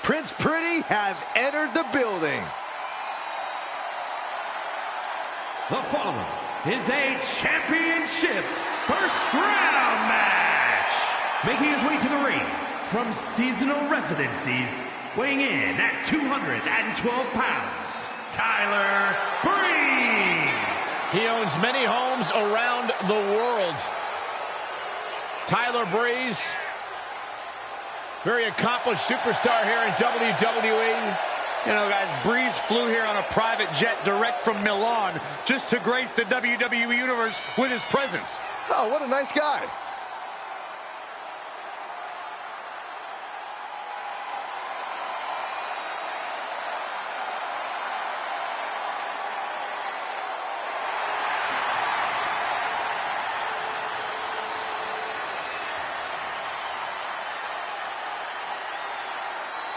Prince Pretty has entered the building. The following is a championship first round match. Making his way to the ring from seasonal residencies, weighing in at 212 pounds, Tyler Breeze. He owns many homes around the world. Tyler Breeze, very accomplished superstar here in WWE. You know, guys, Breeze flew here on a private jet direct from Milan just to grace the WWE Universe with his presence. Oh, what a nice guy.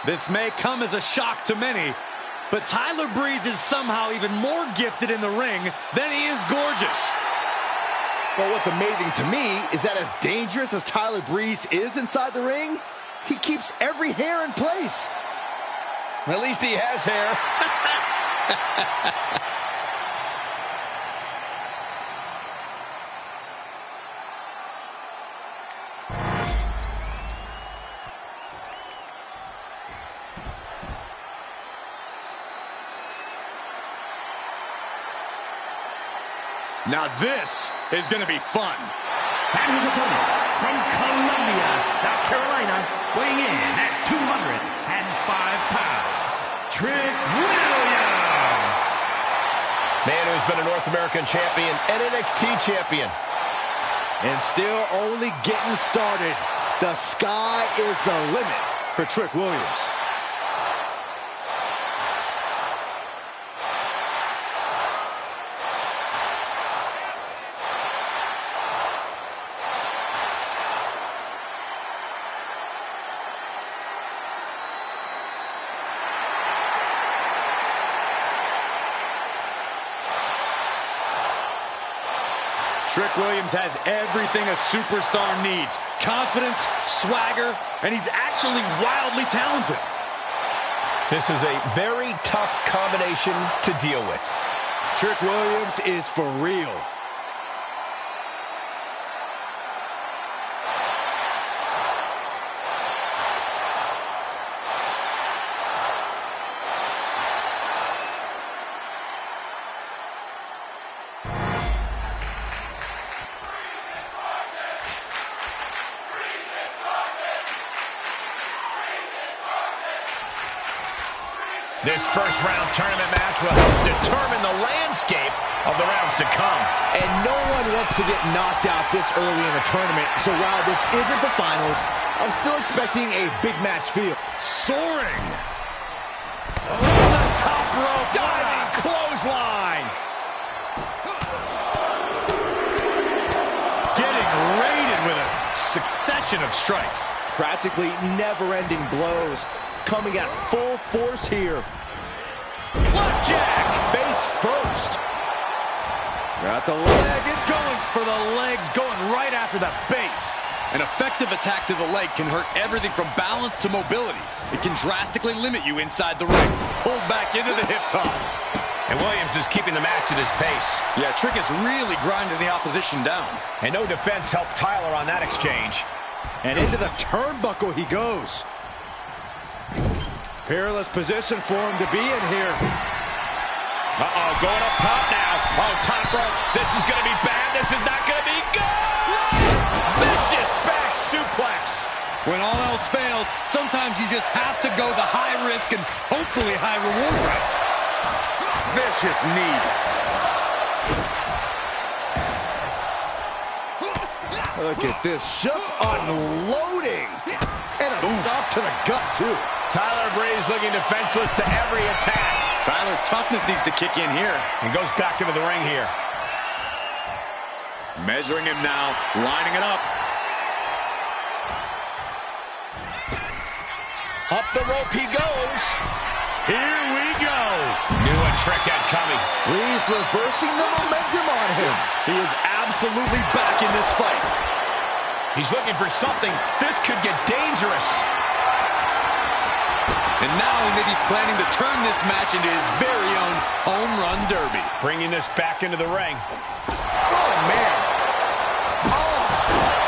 This may come as a shock to many, but Tyler Breeze is somehow even more gifted in the ring than he is gorgeous. But what's amazing to me is that as dangerous as Tyler Breeze is inside the ring, he keeps every hair in place. At least he has hair. Now this is going to be fun. And his opponent from Columbia, South Carolina, weighing in at 205 pounds, Trick Williams. Man who's been a North American champion and NXT champion. And still only getting started. The sky is the limit for Trick Williams. Trick Williams has everything a superstar needs. Confidence, swagger, and he's actually wildly talented. This is a very tough combination to deal with. Trick Williams is for real. This first-round tournament match will help determine the landscape of the rounds to come. And no one wants to get knocked out this early in the tournament, so while this isn't the finals, I'm still expecting a big match feel. Soaring. To the top rope, diving clothesline. Getting raided with a succession of strikes. Practically never-ending blows coming at full force here. Flapjack. Face first. Got the leg and going for the legs, going right after the base. An effective attack to the leg can hurt everything from balance to mobility. It can drastically limit you inside the ring. Pulled back into the hip toss. And Williams is keeping the match at his pace. Yeah, Trick is really grinding the opposition down. And no defense helped Tyler on that exchange. And into the turnbuckle he goes. Perilous position for him to be in here. Uh-oh, going up top now. Oh, top rope. This is going to be bad. This is not going to be good. Vicious back suplex. When all else fails, sometimes you just have to go the high risk and hopefully high reward route. Vicious knee. Look at this, just unloading. And a stop to the gut, too. Tyler Breeze looking defenseless to every attack. Tyler's toughness needs to kick in here. And goes back into the ring here. Measuring him now, lining it up. Up the rope he goes. Here we go. Knew a trick had coming. Breeze reversing the momentum on him. He is absolutely back in this fight. He's looking for something. This could get dangerous. And now he may be planning to turn this match into his very own home run derby. Bringing this back into the ring. Oh, man. Oh,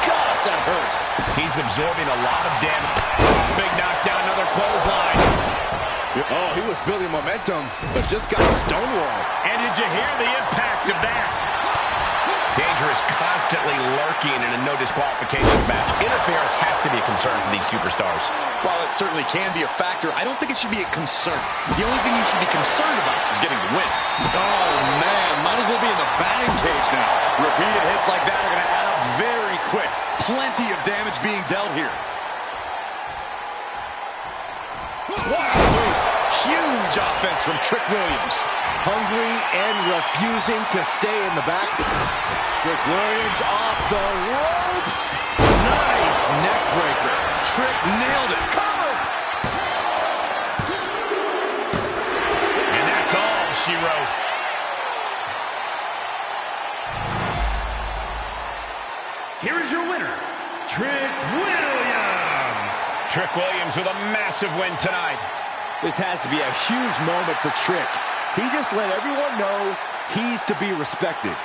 God, that hurt. He's absorbing a lot of damage. Big knockdown, another clothesline. Oh, he was building momentum, but just got stonewalled. And did you hear the impact of that? Danger is constantly lurking in a no disqualification match. Interference has to be a concern for these superstars. While it certainly can be a factor, I don't think it should be a concern. The only thing you should be concerned about is getting the win. Oh, man, might as well be in the batting cage now. Repeated hits like that are going to add up very quick. Plenty of damage being dealt here. Wow, huge offense from Trick Williams. Hungry and refusing to stay in the back. Trick Williams off the ropes. Nice neck breaker. Trick nailed it. Cover. And that's all she wrote. Here is your winner, Trick Williams. Trick Williams with a massive win tonight. This has to be a huge moment for Trick. He just let everyone know he's to be respected.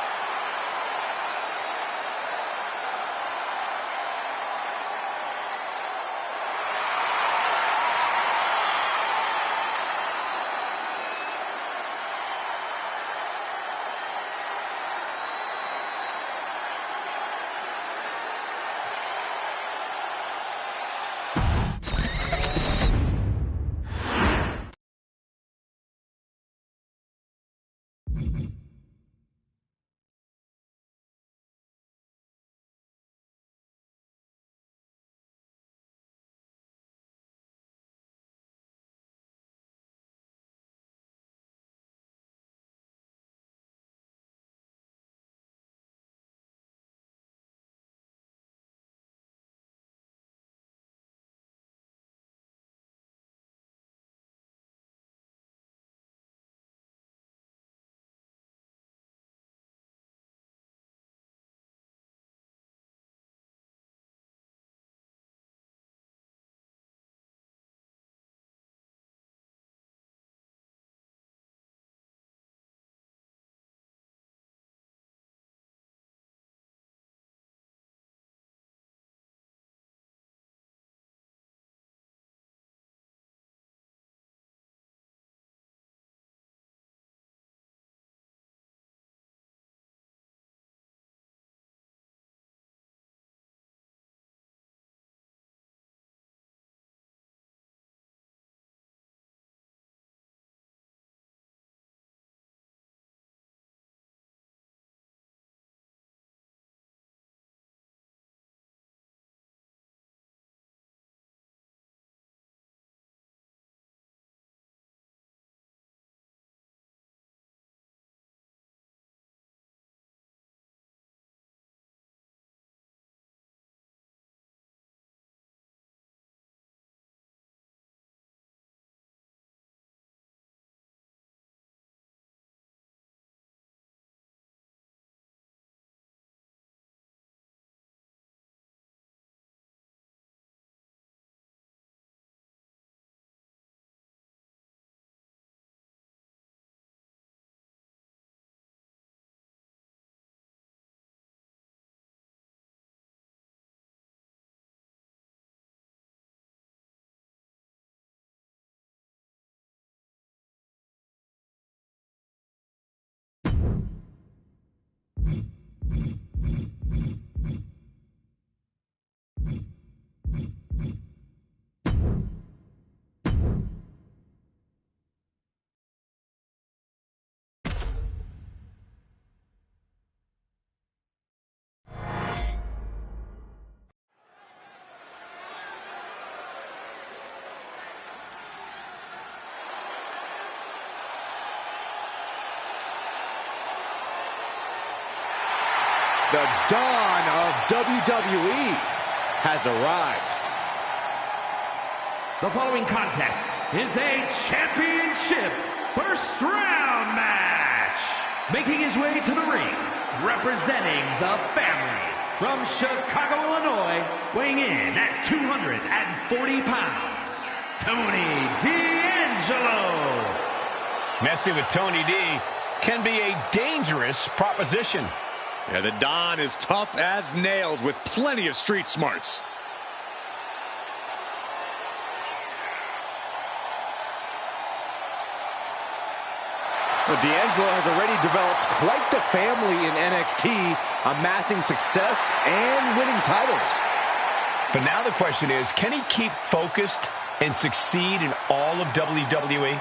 The dawn of WWE has arrived. The following contest is a championship first round match. Making his way to the ring, representing the family from Chicago, Illinois, weighing in at 240 pounds, Tony D. D'Angelo. Messing with Tony D can be a dangerous proposition. Yeah, the Don is tough as nails with plenty of street smarts. Well, D'Angelo has already developed quite the family in NXT, amassing success and winning titles. But now the question is, can he keep focused and succeed in all of WWE?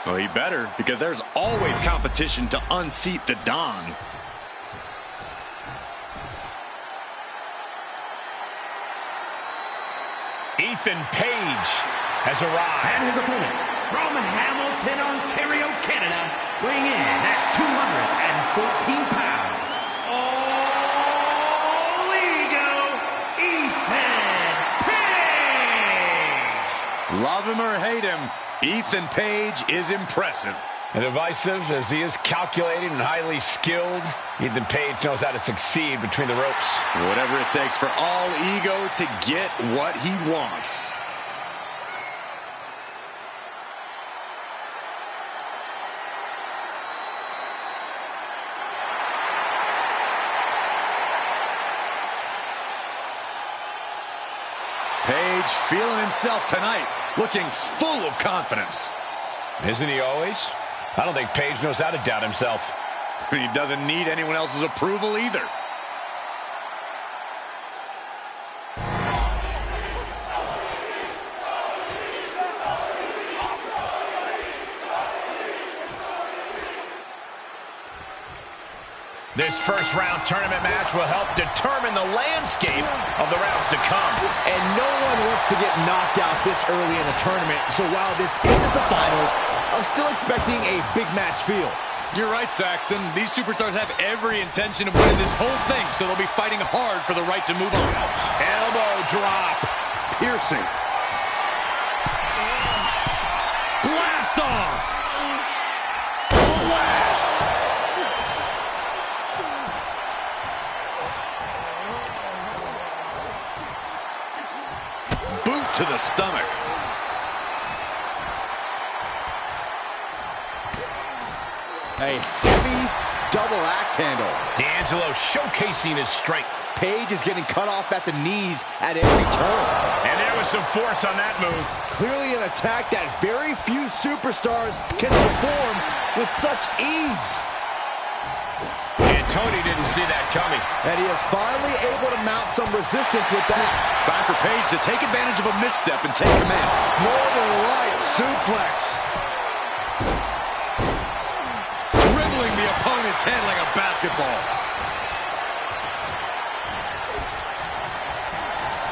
Well, he better, because there's always competition to unseat the Don. Ethan Page has arrived. And his opponent from Hamilton, Ontario, Canada, weighing in at 214 pounds. All ego, Ethan Page. Love him or hate him, Ethan Page is impressive. And divisive as he is calculated and highly skilled, Ethan Page knows how to succeed between the ropes. Whatever it takes for all ego to get what he wants. Page feeling himself tonight, looking full of confidence. Isn't he always? I don't think Page knows how to doubt himself. He doesn't need anyone else's approval either. This first round tournament match will help determine the landscape of the rounds to come. And no one wants to get knocked out this early in the tournament, so while this isn't the finals, I'm still expecting a big match feel. You're right, Saxton. These superstars have every intention of winning this whole thing, so they'll be fighting hard for the right to move on. Elbow drop. Piercing. Blast off! Flash. Boot to the stomach. A heavy double axe handle. D'Angelo showcasing his strength. Page is getting cut off at the knees at every turn. And there was some force on that move. Clearly an attack that very few superstars can perform with such ease. And Tony didn't see that coming. And he is finally able to mount some resistance with that. It's time for Page to take advantage of a misstep and take command. Northern Light suplex. Dribbling the opponent's head like a basketball.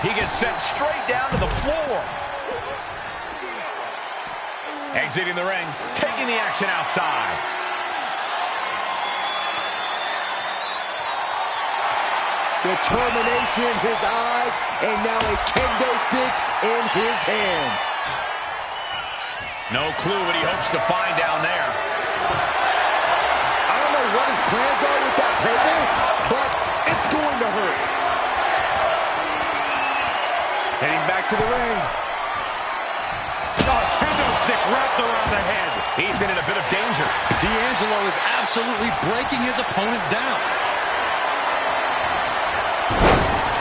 He gets sent straight down to the floor. Exiting the ring, taking the action outside. Determination in his eyes, and now a kendo stick in his hands. No clue what he hopes to find down there. I don't know what his plans are with that table, but it's going to hurt. Heading back to the ring. Oh, kendo stick wrapped around the head. He's in a bit of danger. D'Angelo is absolutely breaking his opponent down.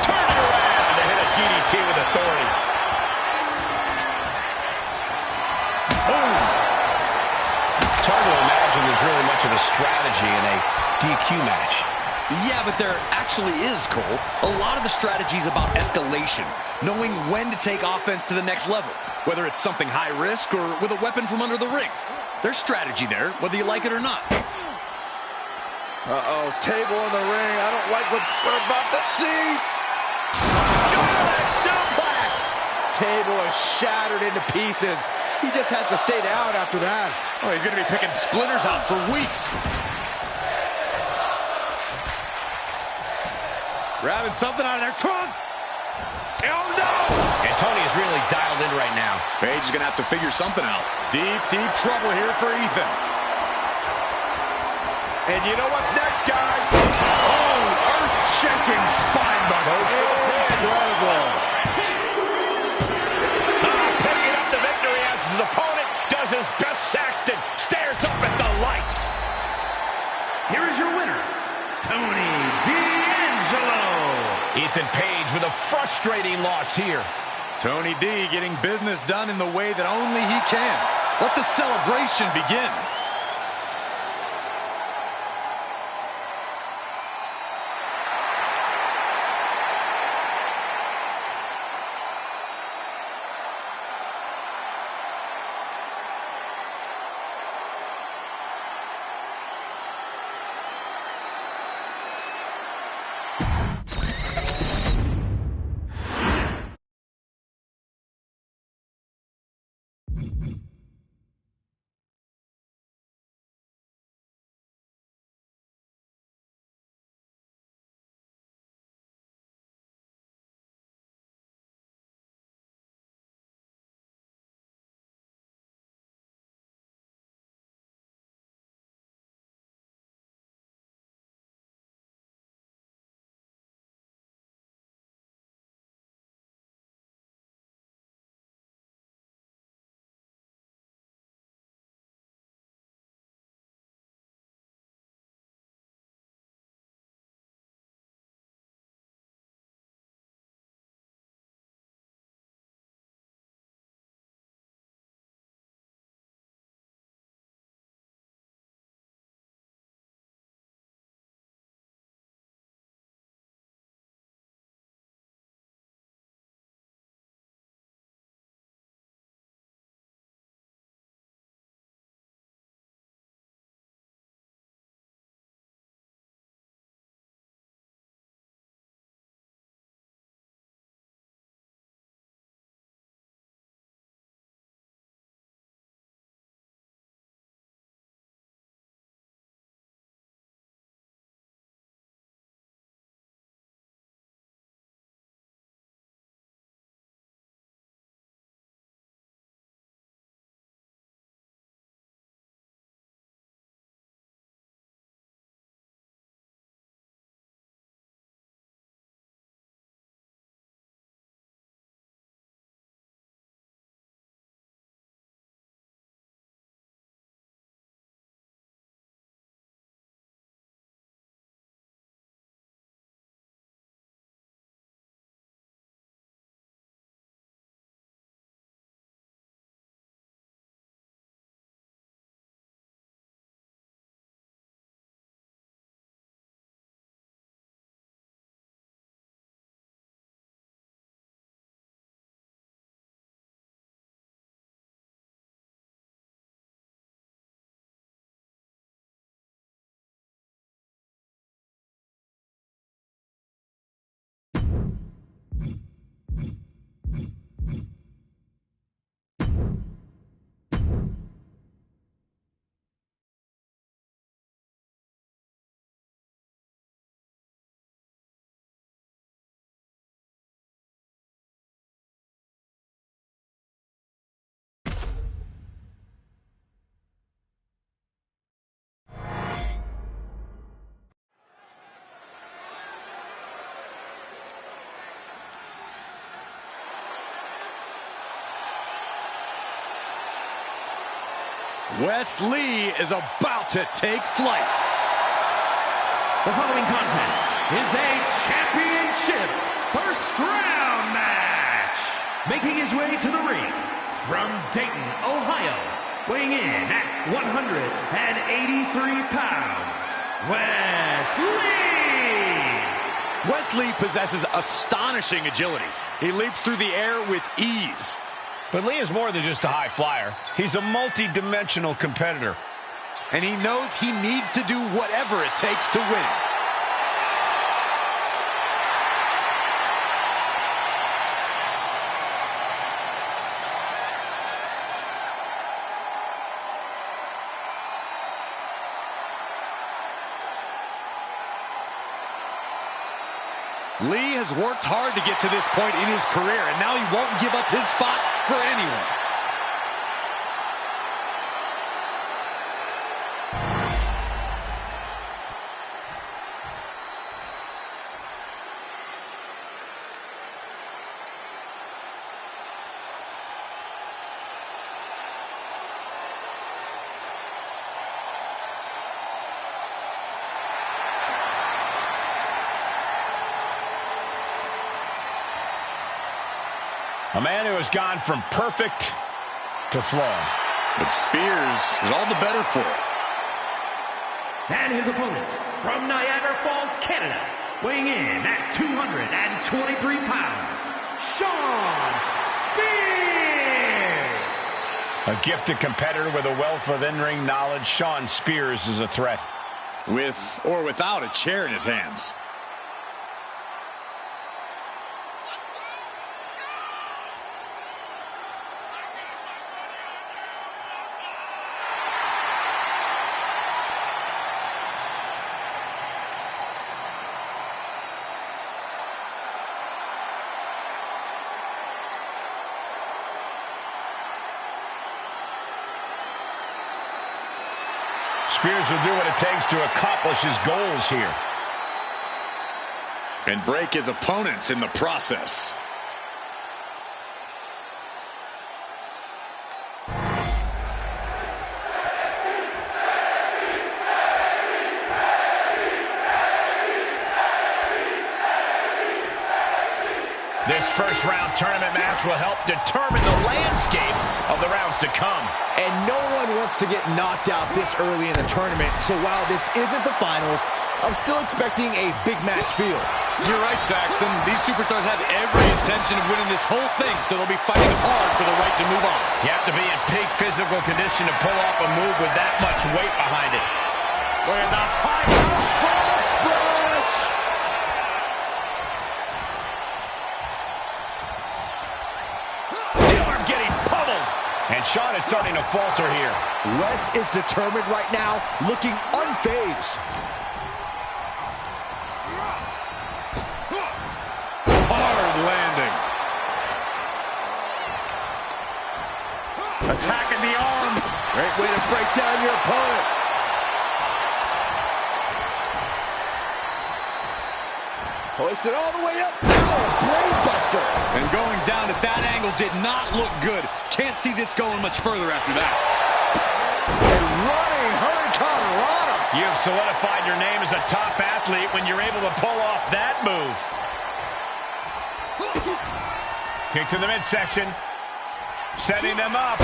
Turning around to hit a DDT with authority. Boom. It's hard to imagine there's really much of a strategy in a DQ match. Yeah, but there actually is, Cole. A lot of the strategy is about escalation, knowing when to take offense to the next level, whether it's something high risk or with a weapon from under the ring. There's strategy there, whether you like it or not. Uh-oh, table in the ring. I don't like what we're about to see. German suplex! Table is shattered into pieces. He just has to stay down after that. Oh, he's going to be picking splinters out for weeks. Grabbing something out of their trunk. Oh, no! And Tony is really dialed in right now. Page is going to have to figure something out. Deep, deep trouble here for Ethan. And you know what's next, guys? Oh, earth-shaking spine buster. Incredible. Picking up the victory as his opponent does as Beth Saxton stares up at the lights. Here is your winner, Tony D'Angelo. Ethan Page with a frustrating loss here. Tony D getting business done in the way that only he can. Let the celebration begin. Wes Lee is about to take flight. The following contest is a championship first round match. Making his way to the ring from Dayton, Ohio, weighing in at 183 pounds, Wes Lee. Wes Lee possesses astonishing agility. He leaps through the air with ease. But Lee is more than just a high flyer. He's a multi-dimensional competitor. And he knows he needs to do whatever it takes to win. Lee has worked hard to get to this point in his career, and now he won't give up his spot for anyone. A man who has gone from perfect to flawed. But Spears is all the better for it. And his opponent from Niagara Falls, Canada, weighing in at 223 pounds, Shawn Spears. A gifted competitor with a wealth of in-ring knowledge, Shawn Spears is a threat. With or without a chair in his hands. Spears will do what it takes to accomplish his goals here. And break his opponents in the process. This first-round tournament match will help determine the landscape of the rounds to come. And no one wants to get knocked out this early in the tournament, so while this isn't the finals, I'm still expecting a big match feel. You're right, Saxton. These superstars have every intention of winning this whole thing, so they'll be fighting hard for the right to move on. You have to be in peak physical condition to pull off a move with that much weight behind it. Look at the high frog splash! The arm getting pummeled. And Shawn is starting to falter here. Wes is determined right now, looking unfazed. Hard landing. Attacking the arm. Great way to break down your opponent. Hoisted all the way up. Oh, brain buster. And going down at that angle did not look good. Can't see this going much further after that. And running Hurricane Rana. You have solidified your name as a top athlete when you're able to pull off that move. Kick to the midsection. Setting them up.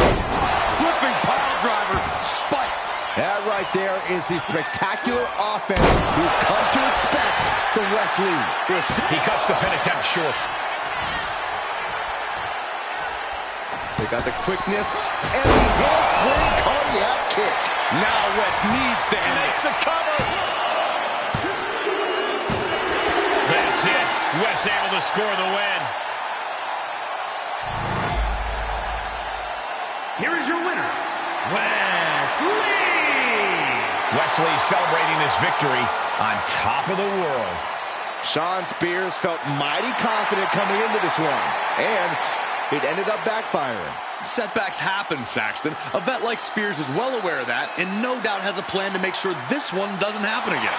Flipping pile driver. Spiked. That right there is the spectacular offense we've come to expect from Wes Lee. He cuts the pin attempt short. They got the quickness and the handspring cardiac kick. Now Wes needs to end Makes this. the cover. That's it. Wes able to score the win. Here is your winner, Wes Lee. Wesley celebrating this victory on top of the world. Shawn Spears felt mighty confident coming into this one, and it ended up backfiring. Setbacks happen, Saxton. A vet like Spears is well aware of that, and no doubt has a plan to make sure this one doesn't happen again.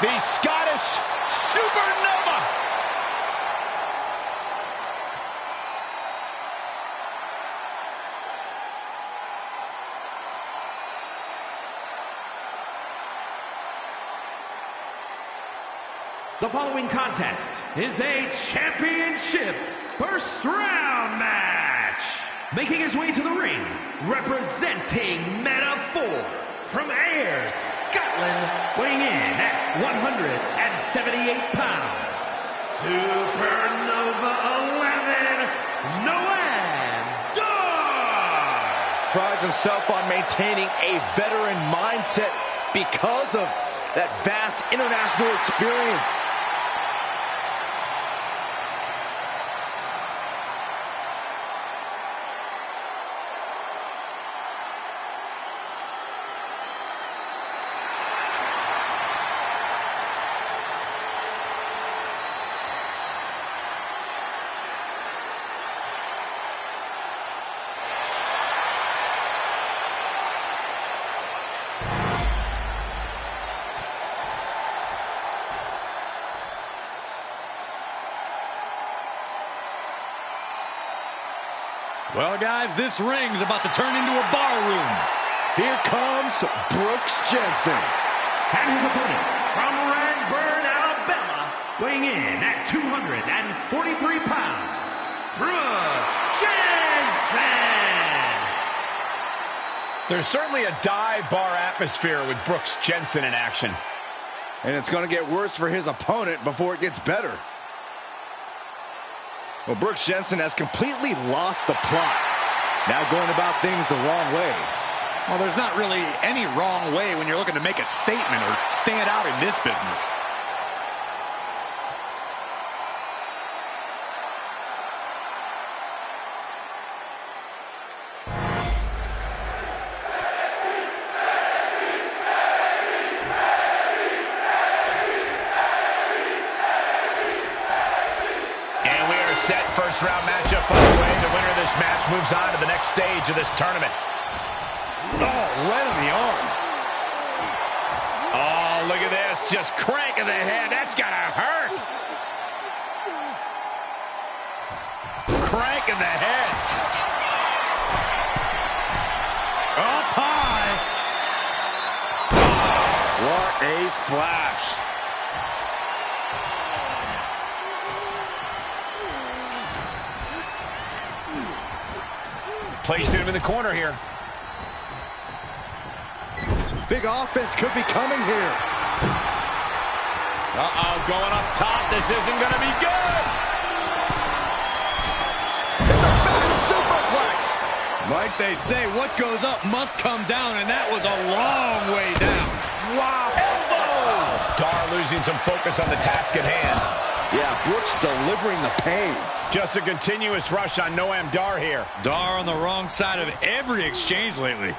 The Scottish Supernova. The following contest is a championship first round match. Making his way to the ring, representing Men of 4 from Ayr, Scotland, weighing in at 178 pounds. Supernova 11, Noam Dar. Prides himself on maintaining a veteran mindset because of that vast international experience. Well, guys, this ring's about to turn into a bar room. Here comes Brooks Jensen. And his opponent from Radburn, Alabama, weighing in at 243 pounds, Brooks Jensen. There's certainly a dive bar atmosphere with Brooks Jensen in action. And it's going to get worse for his opponent before it gets better. Well, Brooks Jensen has completely lost the plot. Now going about things the wrong way. Well, there's not really any wrong way when you're looking to make a statement or stand out in this business. Set first round matchup underway. The winner of this match moves on to the next stage of this tournament. Oh, right on the arm. Oh, look at this. Just cranking the head. That's gotta hurt. Cranking the head. Up high. Oh, what a splash. Placed him in the corner here. Big offense could be coming here. Uh-oh, going up top. This isn't going to be good. It's a bad superplex. Like they say, what goes up must come down, and that was a long way down. Wow. Elbow. Dar losing some focus on the task at hand. Yeah, Brooks delivering the pain. Just a continuous rush on Noam Dar here. Dar on the wrong side of every exchange lately.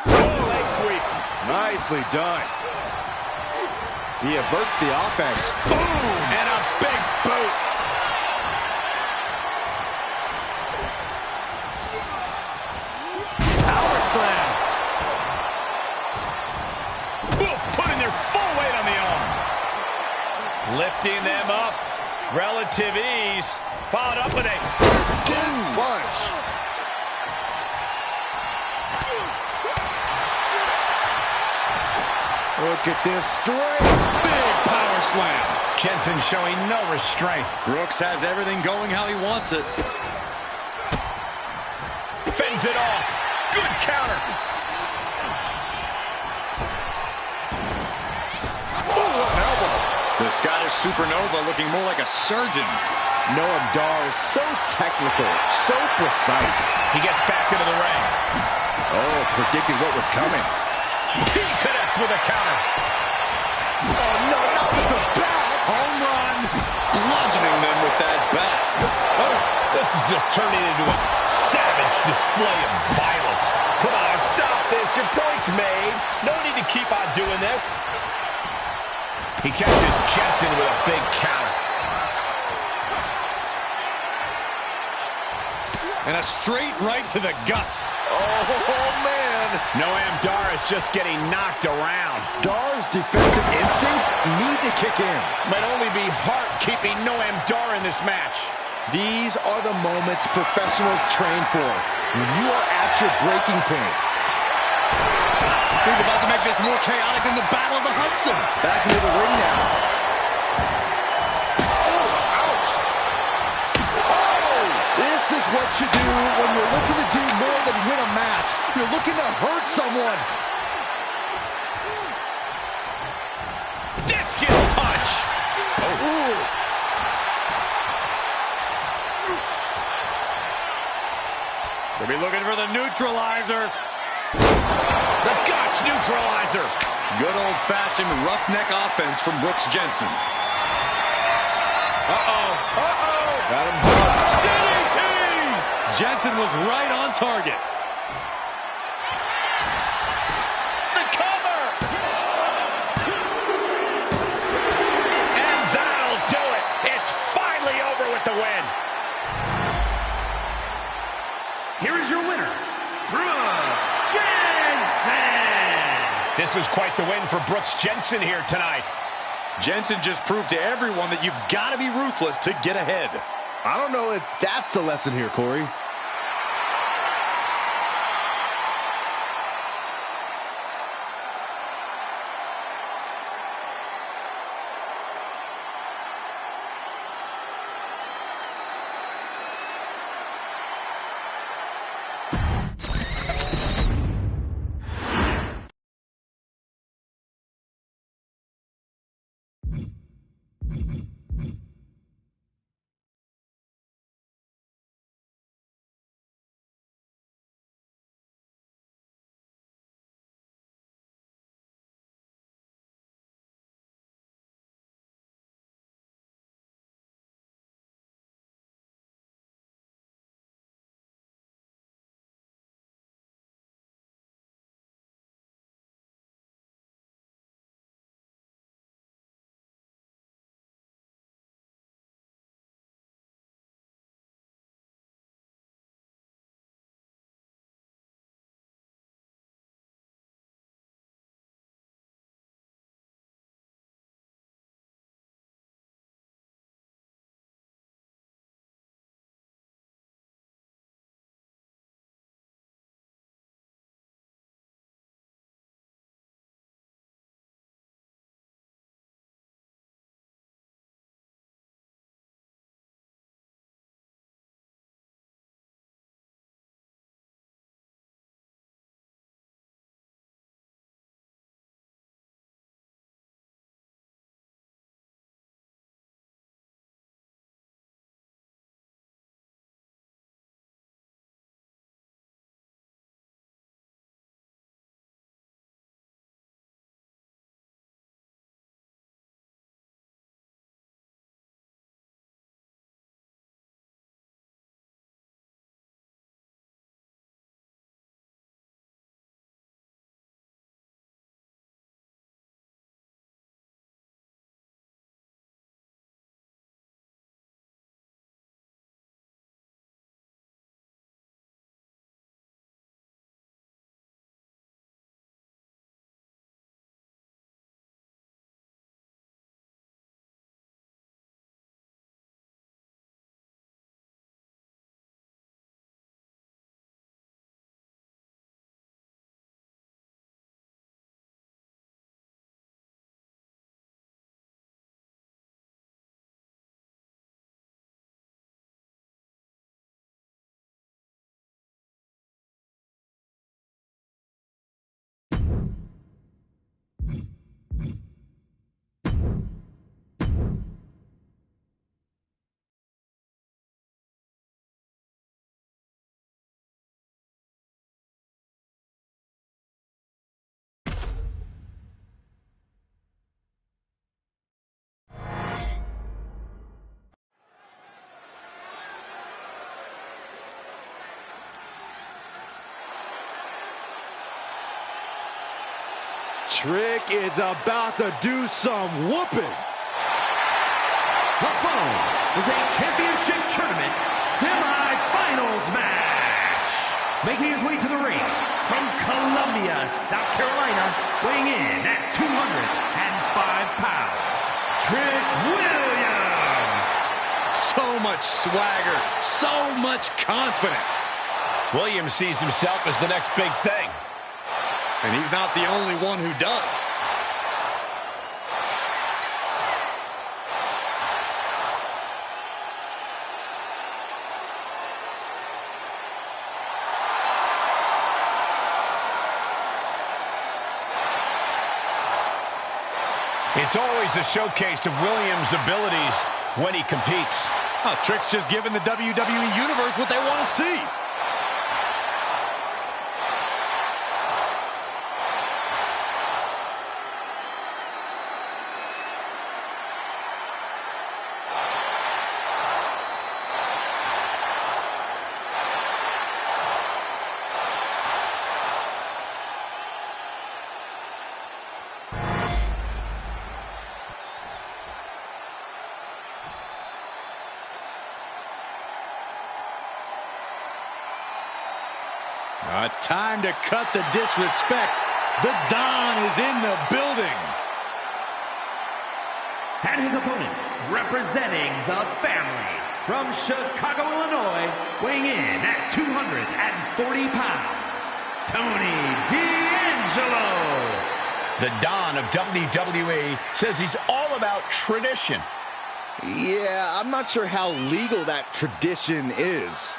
Leg sweep. Nicely done. He averts the offense. Boom! And a big boot. Power slam. Oof, putting their full weight on the arm. Lifting them up. Relative ease. Followed up with a Discus punch. Look at this strength. Big power slam. Jensen showing no restraint. Brooks has everything going how he wants it. Fends it off. Good counter. Oh, an elbow. The Scottish Supernova looking more like a surgeon. Noam Dar is so technical, so precise. He gets back into the ring. Oh, predicted what was coming. He connects with a counter. Oh, no, not with the bat. Home run. Bludgeoning them with that bat. Oh, this is just turning into a savage display of violence. Come on, stop this. Your point's made. No need to keep on doing this. He catches Jensen with a big counter. And a straight right to the guts. Oh, man. Noam Dar is just getting knocked around. Dar's defensive instincts need to kick in. Might only be heart keeping Noam Dar in this match. These are the moments professionals train for, when you are at your breaking point. He's about to make this more chaotic than the Battle of the Hudson. Back into the ring now. Oh, ouch. Oh, this is what you do when you're looking to do more than win a match. You're looking to hurt someone. Discus punch. Oh. Ooh. They'll be looking for the neutralizer. The Gotch neutralizer. Good old-fashioned roughneck offense from Brooks Jensen. Uh-oh. Uh-oh. Got him hooked. DDT. Jensen was right on target. The cover. And that'll do it. It's finally over with the win. Here is your winner, Brooks Jensen. This was quite the win for Brooks Jensen here tonight. Jensen just proved to everyone that you've got to be ruthless to get ahead. I don't know if that's the lesson here, Corey. Trick is about to do some whooping. The following is a championship tournament semi-finals match. Making his way to the ring from Columbia, South Carolina, weighing in at 205 pounds, Trick Williams. So much swagger, so much confidence. Williams sees himself as the next big thing. And he's not the only one who does. It's always a showcase of Williams' abilities when he competes. Oh, Trick's just giving the WWE Universe what they want to see. It's time to cut the disrespect. The Don is in the building. And his opponent, representing the family, from Chicago, Illinois, weighing in at 240 pounds, Tony D'Angelo. The Don of WWE says he's all about tradition. Yeah, I'm not sure how legal that tradition is.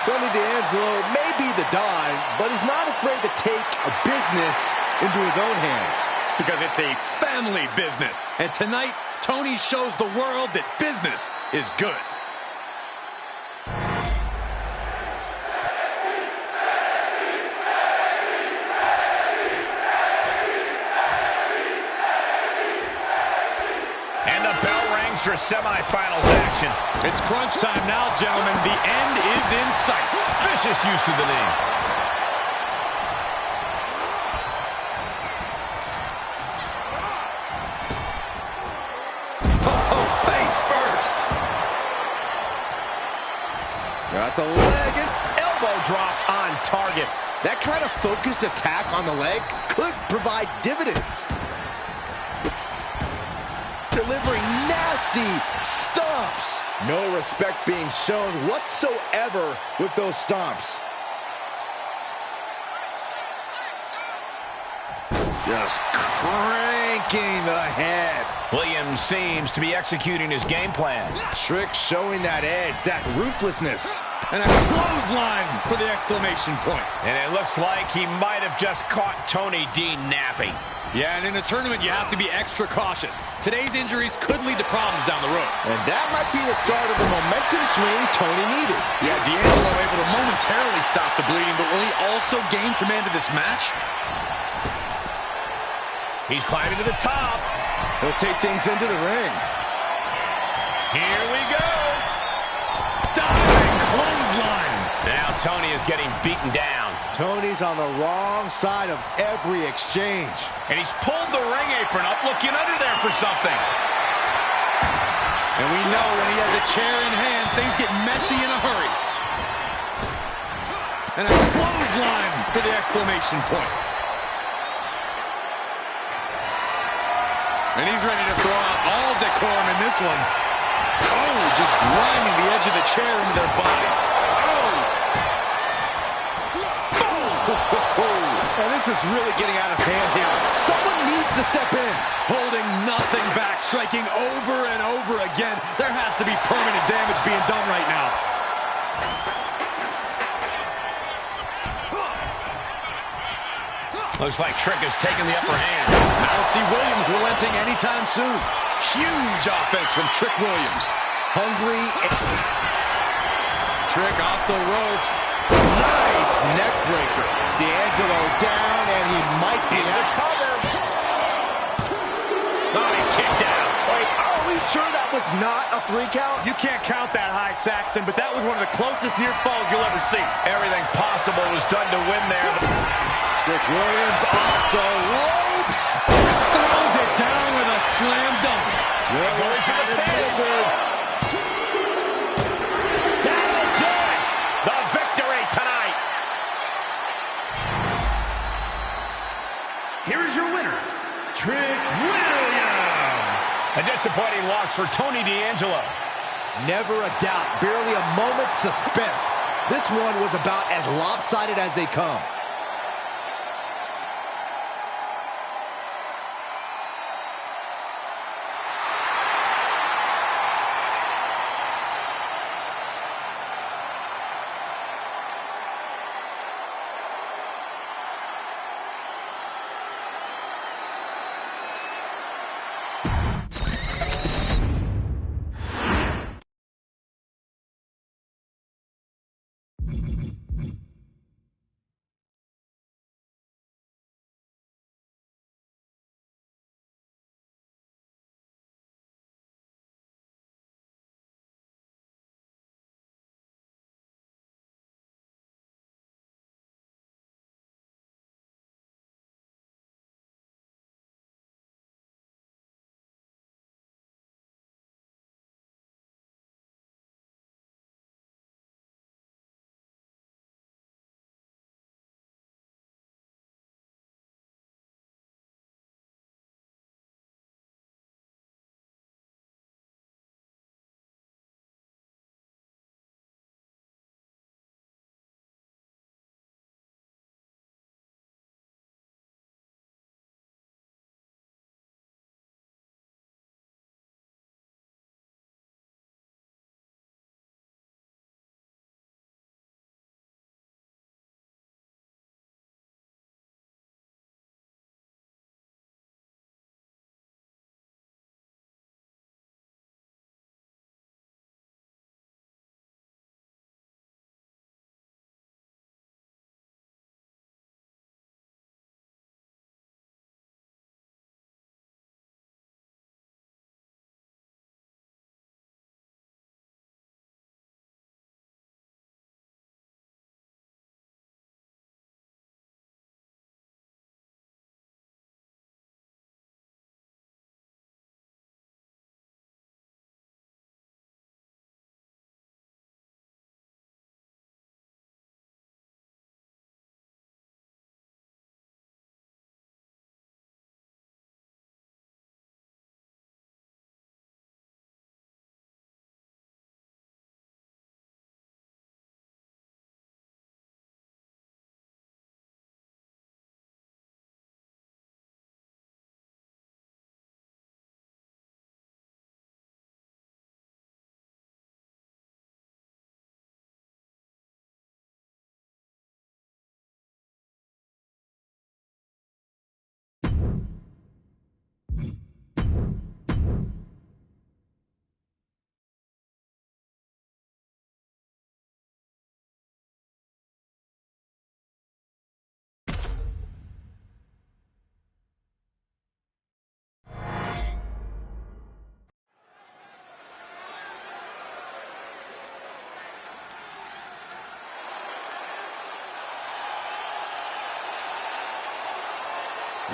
Tony D'Angelo may be the Don, but he's not afraid to take a business into his own hands. Because it's a family business. And tonight, Tony shows the world that business is good. And the bell rings for semifinals action. It's crunch time now, gentlemen. The end is in sight. Vicious use of the knee. Oh, face first. Got the leg and elbow drop on target. That kind of focused attack on the leg could provide dividends. Delivering nasty stomps. No respect being shown whatsoever with those stomps. Just cranking the head. Williams seems to be executing his game plan. Trick showing that edge, that ruthlessness. And a clothesline for the exclamation point. And it looks like he might have just caught Tony D napping. Yeah, and in a tournament, you have to be extra cautious. Today's injuries could lead to problems down the road. And that might be the start of the momentum swing Tony needed. Yeah, D'Angelo able to momentarily stop the bleeding, but will he also gain command of this match? He's climbing to the top. He'll take things into the ring. Here we go. Diving clothesline. Now Tony is getting beaten down. Tony's on the wrong side of every exchange. And he's pulled the ring apron up, looking under there for something. And we know when he has a chair in hand, things get messy in a hurry. And a clothesline for the exclamation point. And he's ready to throw out all decorum in this one. Oh, just grinding the edge of the chair into their body. And this is really getting out of hand here. Someone needs to step in. Holding nothing back, striking over and over again. There has to be permanent damage being done right now. Looks like Trick has taken the upper hand. I don't see Williams relenting anytime soon. Huge offense from Trick Williams. Hungry. Trick off the ropes. Nice neck breaker. D'Angelo down, and he might be out. Oh, he kicked out. Wait, oh, we sure that was not a 3 count? You can't count that high, Saxton, but that was one of the closest near falls you'll ever see. Everything possible was done to win there. Rick Williams off the ropes. Throws it down with a slam dunk. Williams to the Blizzard. That'll do it. The victory tonight. Here is your winner, Trick Williams. A disappointing loss for Tony D'Angelo. Never a doubt, barely a moment's suspense. This one was about as lopsided as they come.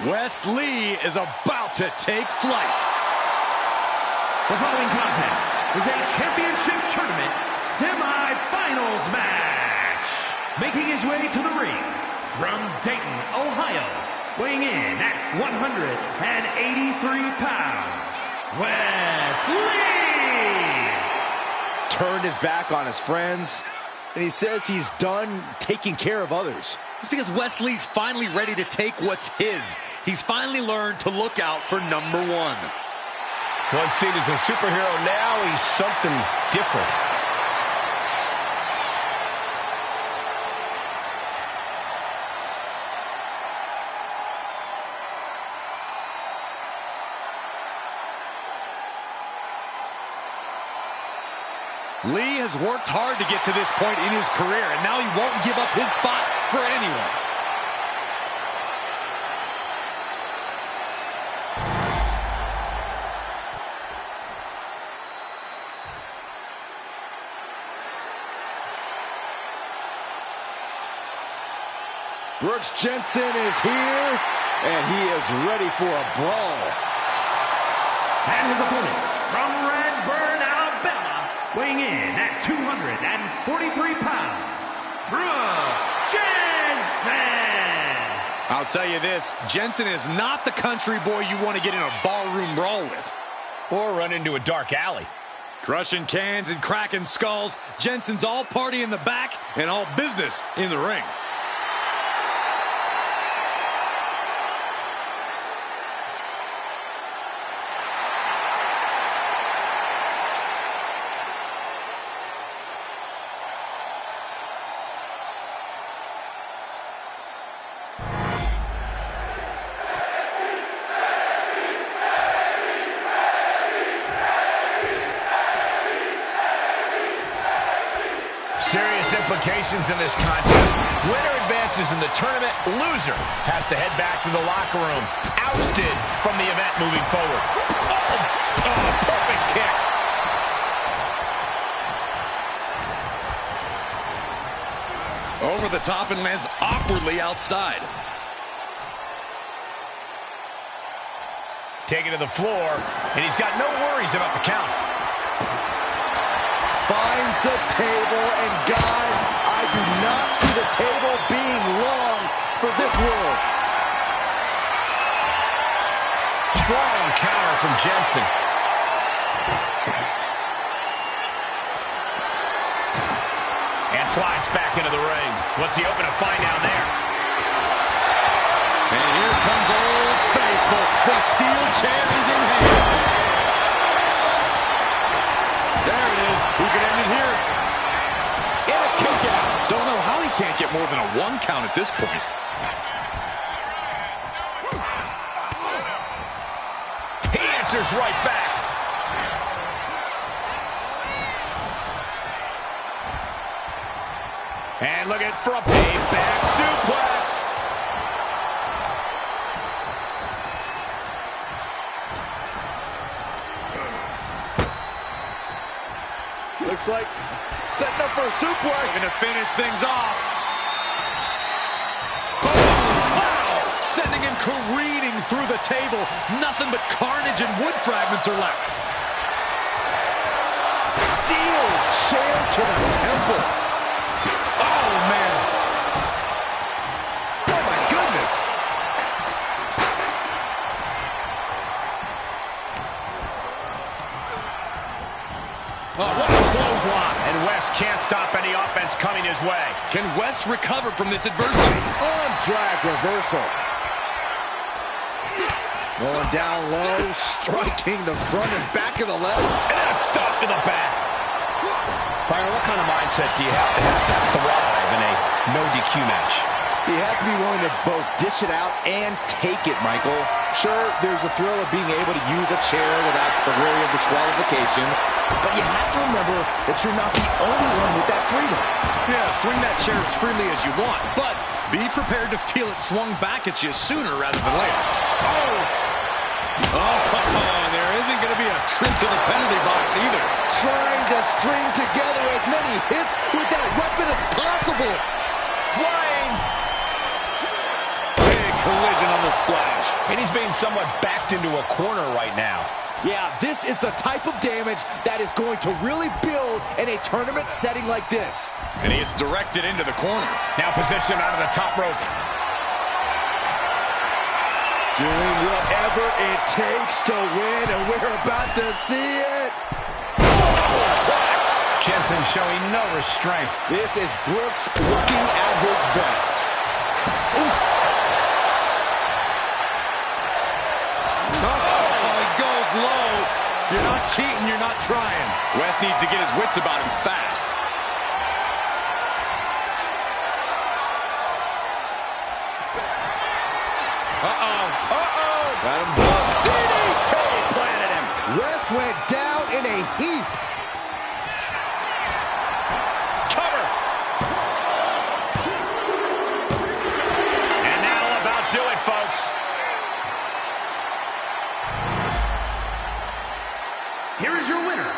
Wes Lee is about to take flight. The following contest is a championship tournament semi-finals match. Making his way to the ring from Dayton, Ohio, weighing in at 183 pounds, Wes Lee! Turned his back on his friends, and he says he's done taking care of others. It's because Wes Lee's finally ready to take what's his. He's finally learned to look out for number one. Once seen as a superhero, now he's something different. Lee has worked hard to get to this point in his career, and now he won't give up his spot for anyone. Brooks Jensen is here, and he is ready for a brawl. And his opponent from Redburn, Alabama, weighing in at 243 pounds, Brooks Jensen. I'll tell you this, Jensen is not the country boy you want to get in a barroom brawl with. Or run into a dark alley. Crushing cans and cracking skulls, Jensen's all party in the back and all business in the ring. Serious implications in this contest. Winner advances in the tournament. Loser has to head back to the locker room. Ousted from the event moving forward. Oh, perfect kick. Over the top and lands awkwardly outside. Taken to the floor, and he's got no worries about the count. Finds the table, and guys, I do not see the table being long for this world. Strong counter from Jensen. And slides back into the ring. What's he hoping to find down there? And here comes Old Faithful. The steel chair is in hand. There it is. Who can end it here? And a kick out. Don't know how he can't get more than a 1 count at this point. He answers right back. And look for a payback suplex. Looks like setting up for a suplex. Going to finish things off. Oh, wow! Sending him careening through the table. Nothing but carnage and wood fragments are left. Steel chair to the temple. Oh, man. Oh, my goodness. Oh, what a clothesline. And West can't stop any offense coming his way. Can West recover from this adversity? On drag reversal. Going down low, striking the front and back of the leg. And then a stop to the back. Byron, what kind of mindset do you have to thrive in a no DQ match? You have to be willing to both dish it out and take it, Michael. Sure, there's a thrill of being able to use a chair without the worry of disqualification, but you have to remember that you're not the only one with that freedom. Yeah, swing that chair as freely as you want, but be prepared to feel it swung back at you sooner rather than later. Oh, there isn't going to be a trip to the penalty box either. Trying to string together as many hits with that weapon as possible. Flying. Big collision on the splash. And he's being somewhat backed into a corner right now. Yeah, this is the type of damage that is going to really build in a tournament setting like this. And he is directed into the corner. Now positioned out of the top rope. Doing whatever it takes to win, and we're about to see it. Jensen showing no restraint. This is Brooks working at his best. Oh, he goes low. You're not cheating, you're not trying. West needs to get his wits about him fast. Got him bumped. DDT planted him. West went down in a heap. Cover. And that'll about do it, folks. Here is your winner,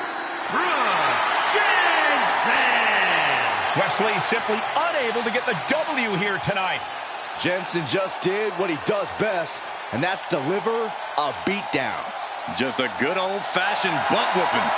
Brooks Jensen. Wesley simply unable to get the W here tonight. Jensen just did what he does best, and that's deliver a beatdown. Just a good old-fashioned butt whooping.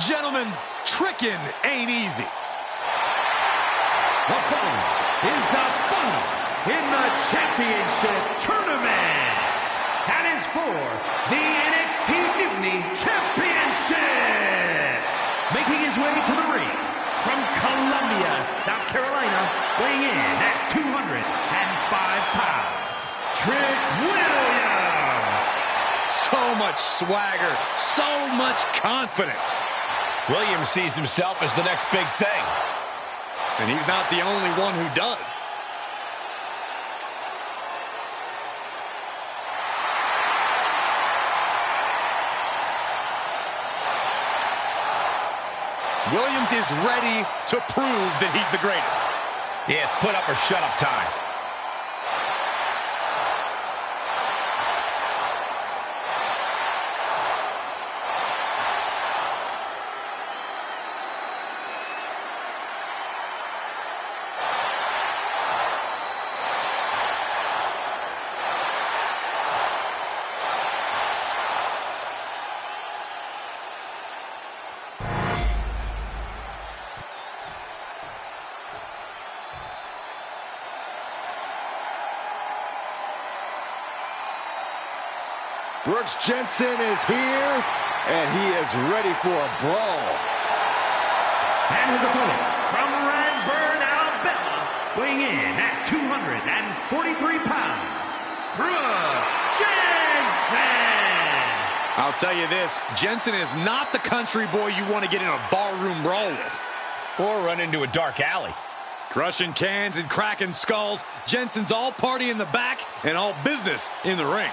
Gentlemen, tricking ain't easy. The following is the final in the championship tournament. That is for the NXT Mutiny Championship. Making his way to the ring from Columbia, South Carolina, weighing in at 205 pounds, Trick Williams. So much swagger, so much confidence. Williams sees himself as the next big thing. And he's not the only one who does. Williams is ready to prove that he's the greatest. Yeah, it's put up or shut up time. Brooks Jensen is here, and he is ready for a brawl. And his opponent from Redburn, Alabama, weighing in at 243 pounds, Brooks Jensen. I'll tell you this, Jensen is not the country boy you want to get in a barroom brawl with. Or run into a dark alley. Crushing cans and cracking skulls, Jensen's all party in the back and all business in the ring.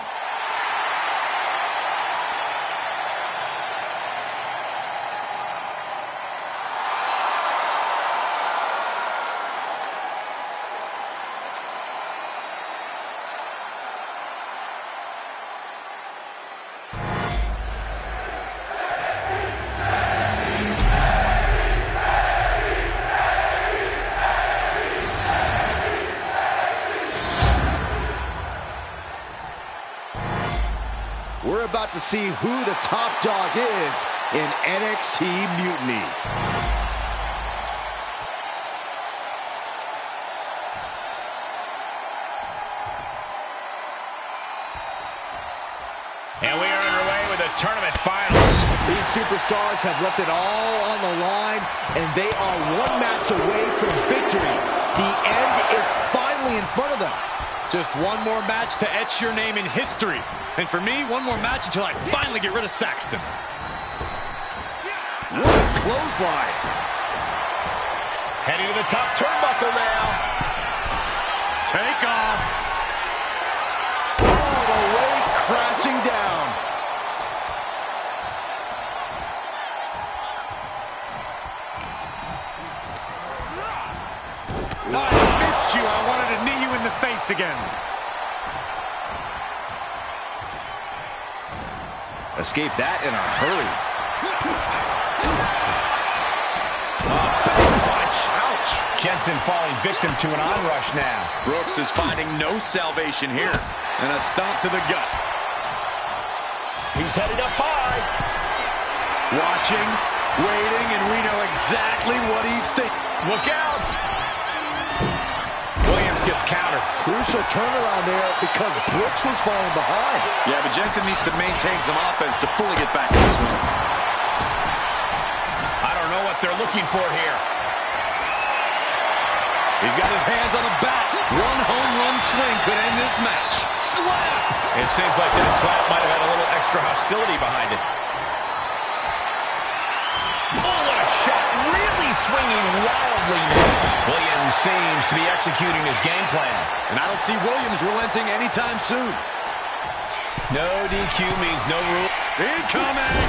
We're about to see who the top dog is in NXT Mutiny. And we are underway with the tournament finals. These superstars have left it all on the line, and they are one match away from victory. The end is finally in front of them. Just one more match to etch your name in history. And for me, one more match until I finally get rid of Saxton. What a clothesline. Heading to the top turnbuckle now. Take off. All the way crashing down. I missed you. I wanted to knee you in the face again. Escape that in a hurry. Big punch. Ouch. Jensen falling victim to an onrush now. Brooks is finding no salvation here. And a stomp to the gut. He's headed up high. Watching, waiting, and we know exactly what he's thinking. Look out. Williams gets countered. Crucial turnaround there because Brooks was falling behind. Yeah, but Jensen needs to maintain some offense to fully get back in this one. I don't know what they're looking for here. He's got his hands on the bat. One home run swing could end this match. Slap! It seems like that slap might have had a little extra hostility behind it. Oh, what a shot. Really swinging wildly now. Williams seems to be executing his game plan. And I don't see Williams relenting anytime soon. No DQ means no rule. Incoming!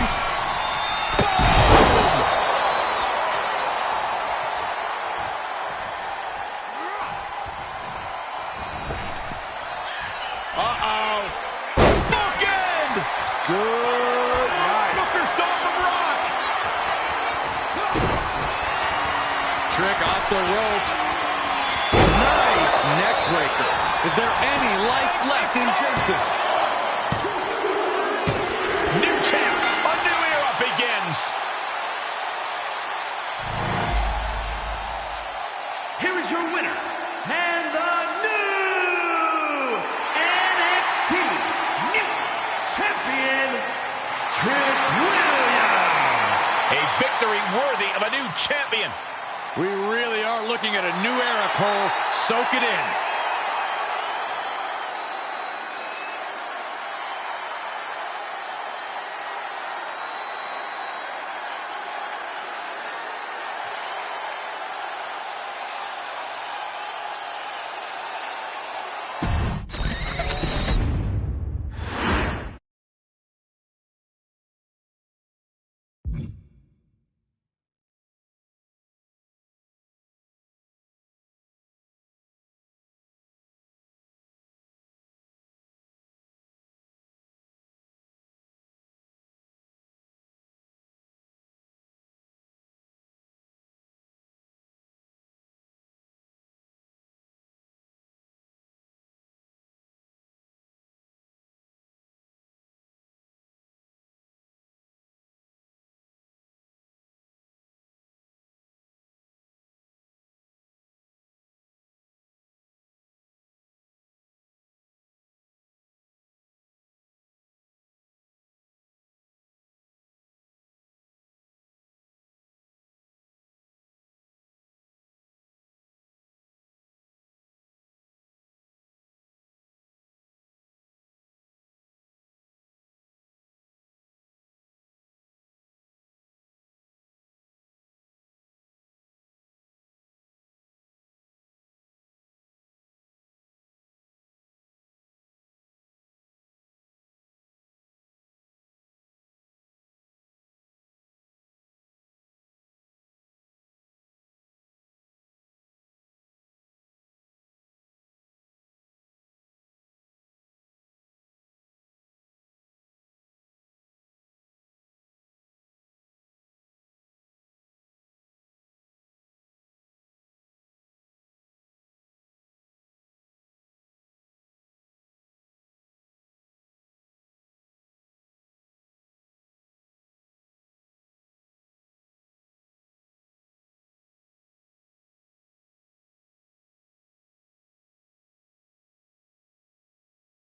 Uh-oh. Bookend! Good night. Booker stole from Rock. Trick off the ropes. Nice neck breaker. Is there any life left in Jensen? New champ. A new era begins. Here is your winner, and the new NXT Mutiny Champion, Trick Williams. A victory worthy of a new champion. We really are looking at a new era, Cole. Soak it in.